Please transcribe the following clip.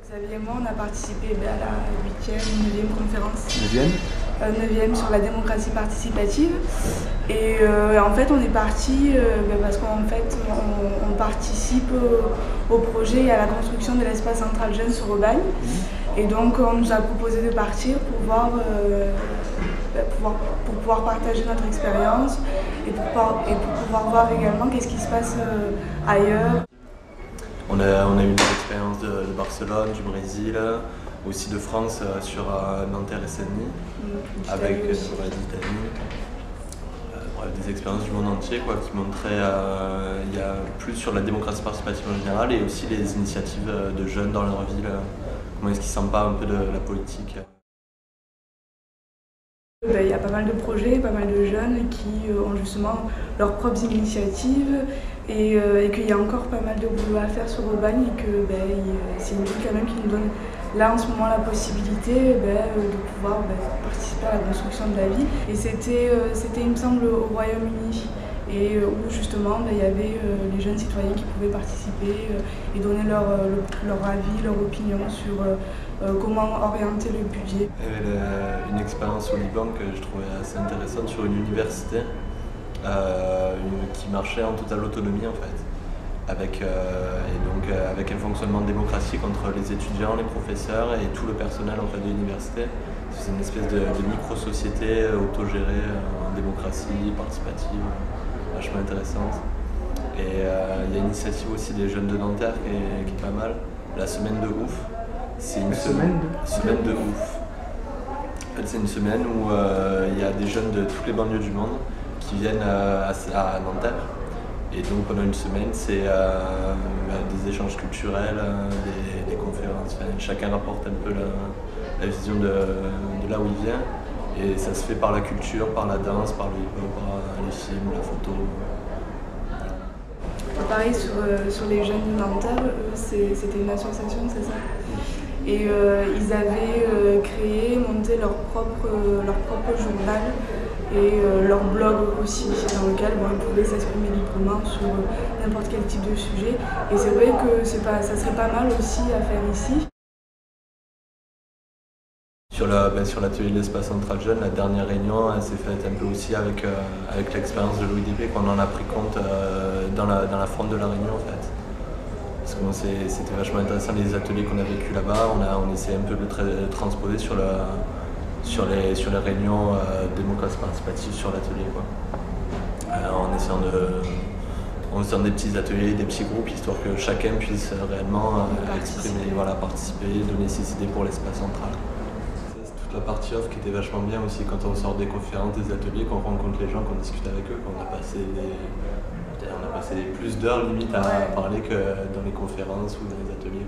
Xavier et moi, on a participé à la 8e, 9e conférence. 9e 9e sur la démocratie participative. Et en fait, on est parti parce qu'en fait, on participe au projet et à la construction de l'espace central jeune sur Aubagne. Et donc, on nous a proposé de partir pour voir, pour pouvoir partager notre expérience et pour pouvoir voir également qu'est-ce qui se passe ailleurs. On a eu des expériences de Barcelone, du Brésil, aussi de France sur Nanterre et Saint-Denis, avec d'Italie. Des expériences du monde entier qui montraient il y a plus sur la démocratie participative en général et aussi les initiatives de jeunes dans leur ville, comment est-ce qu'ils s'emparent un peu de la politique. Il y a pas mal de projets, pas mal de jeunes qui ont justement leurs propres initiatives et qu'il y a encore pas mal de boulot à faire sur Aubagne et que c'est une ville quand même qui nous donne là en ce moment la possibilité de pouvoir participer à la construction de la ville. Et c'était il me semble au Royaume-Uni et où justement il y avait les jeunes citoyens qui pouvaient participer et donner leur avis, leur opinion sur comment orienter le budget. Il y avait une expérience au Liban que je trouvais assez intéressante sur une université qui marchait en totale autonomie en fait, avec un fonctionnement démocratique entre les étudiants, les professeurs et tout le personnel en fait, de l'université. C'est une espèce de micro-société autogérée en démocratie participative, vachement intéressante. Et il y a une initiative aussi des jeunes de Nanterre qui est pas mal, la semaine de ouf. C'est une semaine de ouf. En fait, c'est une semaine où il y a des jeunes de toutes les banlieues du monde qui viennent à Nanterre. Et donc pendant une semaine, c'est des échanges culturels, des conférences. Enfin, chacun rapporte un peu la vision de là où il vient. Et ça se fait par la culture, par la danse, par le hip-hop, par les films, la photo. Pareil sur les jeunes de Nanterre, c'était une association, c'est ça? Et ils avaient monté leur propre journal et leur blog aussi, dans lequel ils pouvaient s'exprimer librement sur n'importe quel type de sujet. Et c'est vrai que ça serait pas mal aussi à faire ici. Sur l'atelier de l'espace central jeune, la dernière réunion s'est faite un peu aussi avec l'expérience de l'OIDP, qu'on en a pris compte dans la fronde de la réunion en fait. Parce que c'était vachement intéressant les ateliers qu'on a vécu là-bas, on essayait un peu de le transposer sur les réunions démocratie participative sur l'atelier. En faisant des petits ateliers, des petits groupes, histoire que chacun puisse réellement exprimer, participer, donner ses idées pour l'espace central. Toute la partie off qui était vachement bien aussi quand on sort des conférences, des ateliers, qu'on rencontre les gens, qu'on discute avec eux, qu'on a passé plus d'heures limite à parler que dans les conférences ou dans les ateliers.